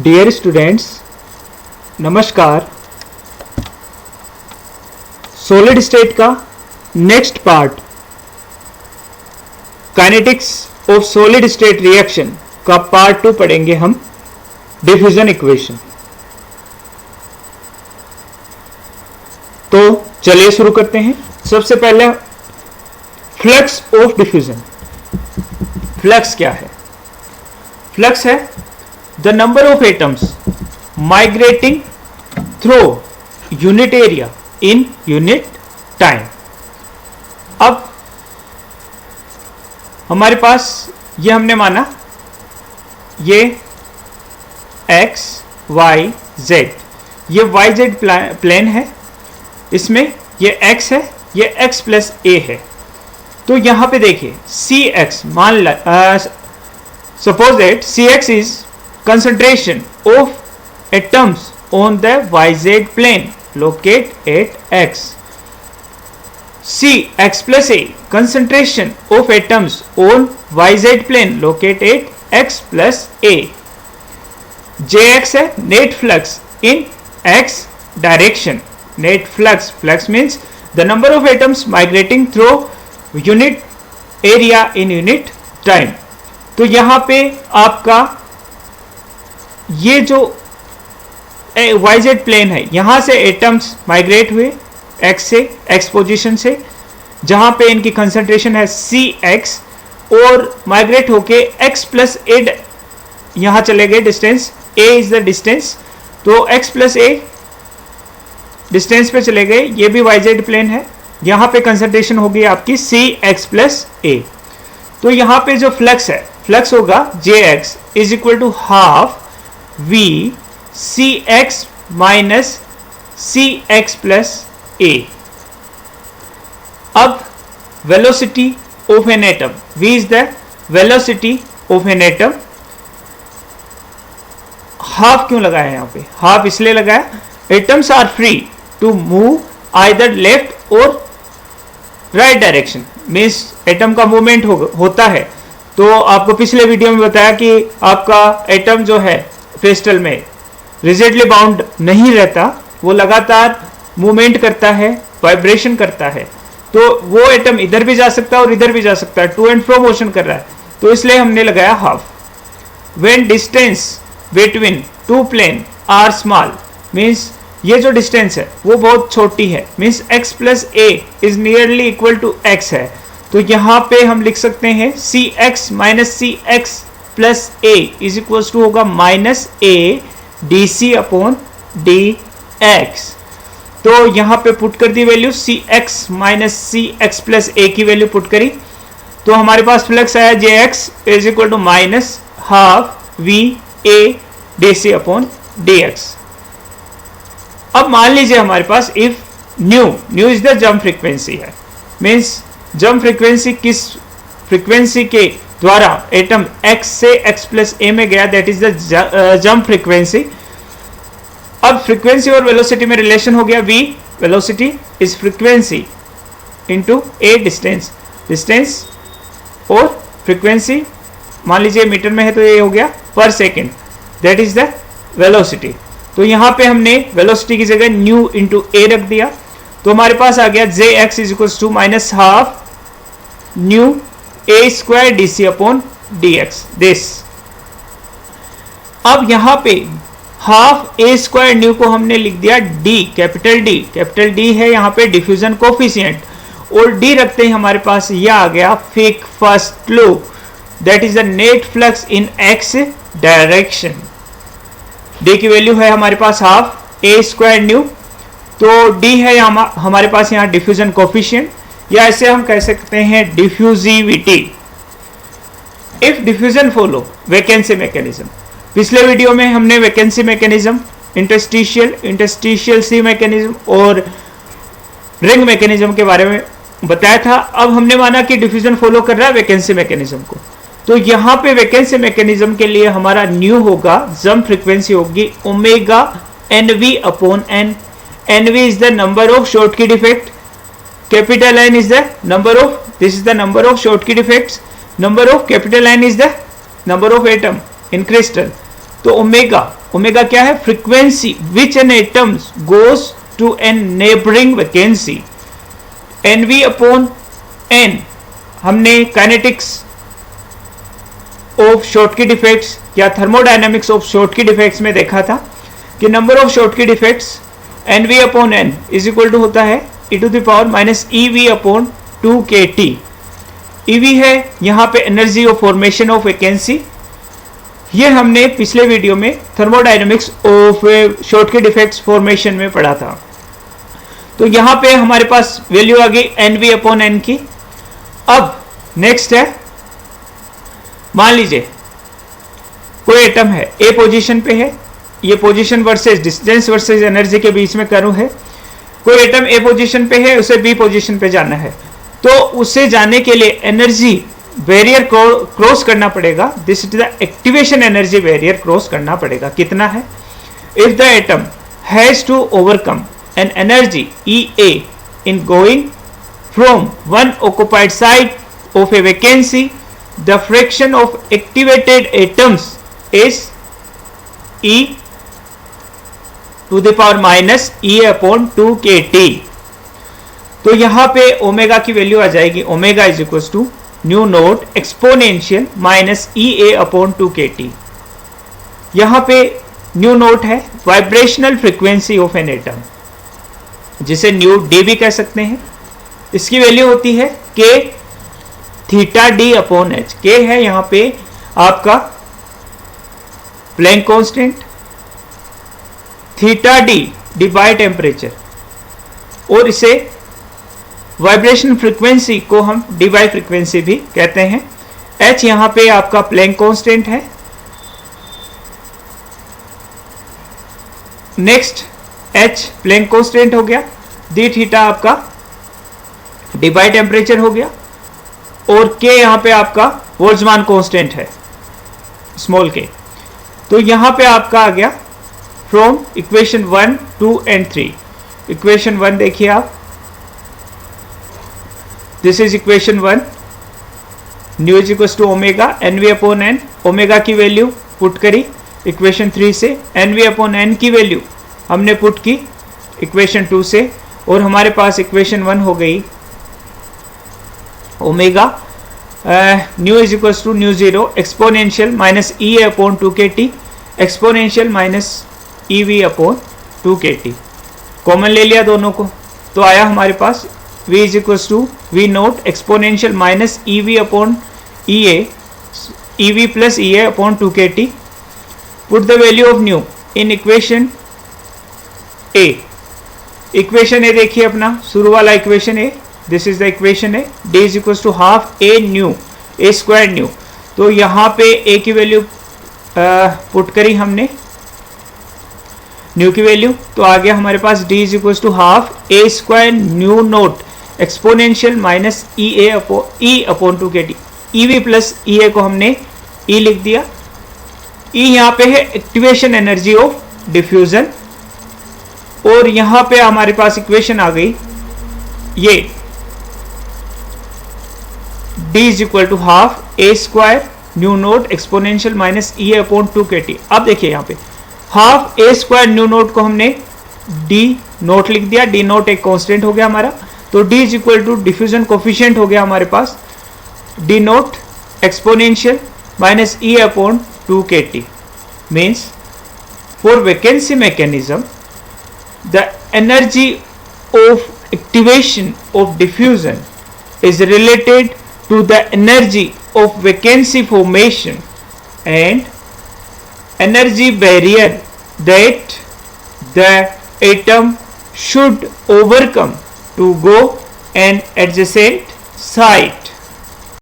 Dear students, नमस्कार। Solid state का next part kinetics of solid state reaction का part 2 पढ़ेंगे हम, डिफ्यूजन इक्वेशन। तो चलिए शुरू करते हैं। सबसे पहले फ्लक्स ऑफ डिफ्यूजन। फ्लक्स क्या है? फ्लक्स है the number of atoms migrating through unit area in unit time। अब हमारे पास ये हमने माना ये x y z, ये y z प्लेन है, इसमें ये x है, ये x प्लस a है। तो यहां पे देखिए cx, मान ला suppose that cx is concentration of atoms on the yz plane located at x. C x plus a, concentration of atoms on yz plane located at x plus a. Jx है net flux in x direction. Net flux, flux means the number of atoms migrating through unit area in unit time. तो यहां पे आपका ये जो yz plane है, यहां से एटम्स माइग्रेट हुए x से, x पोजीशन से, जहां पे इनकी कंसंट्रेशन है cx, और माइग्रेट होके x प्लस a यहां चले गए। Distance a is the distance, तो x प्लस a डिस्टेंस पे चले गए। ये भी yz प्लेन है, यहां पे कंसंट्रेशन होगी आपकी cx प्लस a। तो यहां पे जो फ्लक्स है, फ्लक्स होगा jx is equal to half v cx minus cx plus a। अब velocity of an atom, v is the velocity of an atom. Half क्यों लगाया यहां पे? हाफ इसलिए लगाया, atoms are free to move either left और right direction. Means atom का movement होता है। तो आपको पिछले वीडियो में बताया कि आपका एटम जो है क्रिस्टल में रिजिडली बाउंड नहीं रहता, वो लगातार मूवमेंट करता है, वाइब्रेशन करता है। तो वो एटम इधर भी जा सकता है और इधर भी जा सकता है, टू एंड फ्रो मोशन कर रहा है, तो इसलिए हमने लगाया half. When distance between two plane are small, means ये जो डिस्टेंस है वो बहुत छोटी है, means x plus a is nearly equal to x है। तो यहां पे हम लिख सकते हैं cx minus cx plus a is equal to होगा minus a dc upon dx। तो यहां पे पुट कर दी value, cx minus cx plus a की वैल्यू पुट करी, तो हमारे पास फ्लक्स आया jx is equal to minus half v a dc upon dx। अब मान लीजिए हमारे पास if nu is the jump frequency है, मीन्स जंप फ्रीक्वेंसी किस फ्रीक्वेंसी के द्वारा एटम x से x प्लस a में गया, that is the jump frequency. अब फ्रीक्वेंसी और वेलोसिटी में रिलेशन हो गया, v velocity is frequency into a distance, distance और फ्रीक्वेंसी मान लीजिए मीटर में है तो ये हो गया पर second, that is the velocity. तो यहां पे हमने वेलोसिटी की जगह न्यू इंटू a रख दिया, तो हमारे पास आ गया jx is equal to minus half new a square dc upon dx this. अब यहां पे हाफ a स्क्वायर न्यू को हमने लिख दिया d, कैपिटल D है यहां पे डिफ्यूजन कोफिशिएंट, और d रखते ही हमारे पास यह आ गया Fick first law, that is the net flux in x direction. d की वैल्यू है हमारे पास हाफ a स्क्वायर न्यू, तो d है हमारे पास यहां डिफ्यूजन कोफिशिएंट, या ऐसे हम कह सकते हैं diffusivity. If diffusion follow vacancy mechanism, पिछले वीडियो में हमने वैकेंसी मैकेनिज्म, इंटरस्टिशियल सी मैकेनिज्म और रिंग मैकेनिज्म के बारे में बताया था। अब हमने माना कि डिफ्यूजन फॉलो कर रहा है वैकेंसी मैकेनिज्म को, तो यहां पे वैकेंसी मैकेनिज्म के लिए हमारा न्यू होगा, जंप फ्रीक्वेंसी होगी omega nv upon n। nv is the number of shortcut effect, capital N is the number of, this is the number of shortcut effects, number of capital N is the number of atom in crystal, तो omega क्या है? Frequency which an atoms goes to an neighbouring vacancy. N V upon N हमने kinetics of Schottky defects या thermodynamics of Schottky defects में देखा था कि number of Schottky defects N V upon N is equal to होता है e⁻−EV अपॉन 2kT। EV है यहाँ पे energy of formation of vacancy. ये हमने पिछले वीडियो में thermodynamics of Schottky defects formation में पढ़ा था। तो यहाँ पे हमारे पास वैल्यू आ गई एनवी अपॉन एन की। अब नेक्स्ट है, मान लीजिए कोई एटम है ए पोजीशन पे है, ये position versus distance versus energy के बीच में कर्व है। कोई एटम ए पोजीशन पे है, उसे बी पोजीशन पे जाना है, तो उसे जाने के लिए एनर्जी बैरियर क्रॉस करना पड़ेगा। This is the activation energy barrier cross करना पड़ेगा। कितना है? If the atom has to overcome an energy EA in going from one occupied side of a vacancy, the fraction of activated atoms is e⁻E upon 2kT। तो यहां पे omega की value आ जाएगी, omega is equal to nu naught exponential -EA upon 2kT। यहां पे nu naught है vibrational frequency of an atom, जिसे न्यू डी भी कह सकते हैं। इसकी वैल्यू होती है k theta D upon H. K है यहां पे आपका Planck constant, theta D by temperature, और इसे वाइब्रेशन फ्रीक्वेंसी को हम डी बाय फ्रीक्वेंसी भी कहते हैं। एच यहां पे आपका प्लैंक कांस्टेंट है। नेक्स्ट एच प्लैंक कांस्टेंट हो गया, डी थीटा आपका डी बाय टेम्परेचर हो गया, और के यहां पे आपका बोल्ट्जमान कांस्टेंट है स्मॉल के। तो यहां पे आपका आ गया फ्रॉम इक्वेशन 1, 2 एंड 3। इक्वेशन 1 देखिए आप, this is equation 1, nu is equal to omega NV upon N. Omega की वैल्यू पुट करी इक्वेशन 3 से, एनवी अपॉन एन की वैल्यू हमने पुट की इक्वेशन 2 से, और हमारे पास इक्वेशन 1 हो गई omega nu is equal to nu zero exponential -EA upon 2kT exponential -EV upon 2kT। Common ले लिया दोनों को, तो आया हमारे पास V is equal to V naught exponential -EV upon EV plus EA upon 2kT। Put the value of nu in equation A। Equation A देखिए अपना शुरू वाला equation A, this is the equation है, d is equal to half a nu a square nu. तो यहाँ पे a की value put करी हमने न्यू की वैल्यू, तो आ गया हमारे पास d is equal to half a square nu naught exponential -EA upon 2kT। EV plus EA को हमने E लिख दिया। E यहाँ पे है एक्टिवेशन एनर्जी ऑफ डिफ्यूजन, और यहाँ पे हमारे पास इक्वेशन आ गई ये d is equal to half a square nu naught exponential -EA upon 2kT। अब देखिए यहाँ पे half a square nu naught को हमने d नोट लिख दिया, d नोट एक कांस्टेंट हो गया हमारा, तो d is equal to diffusion coefficient हो गया हमारे पास d naught exponential -E upon 2kT। Means for vacancy mechanism the energy of activation of diffusion is related to the energy of vacancy formation and energy barrier that the atom should overcome to go an adjacent site.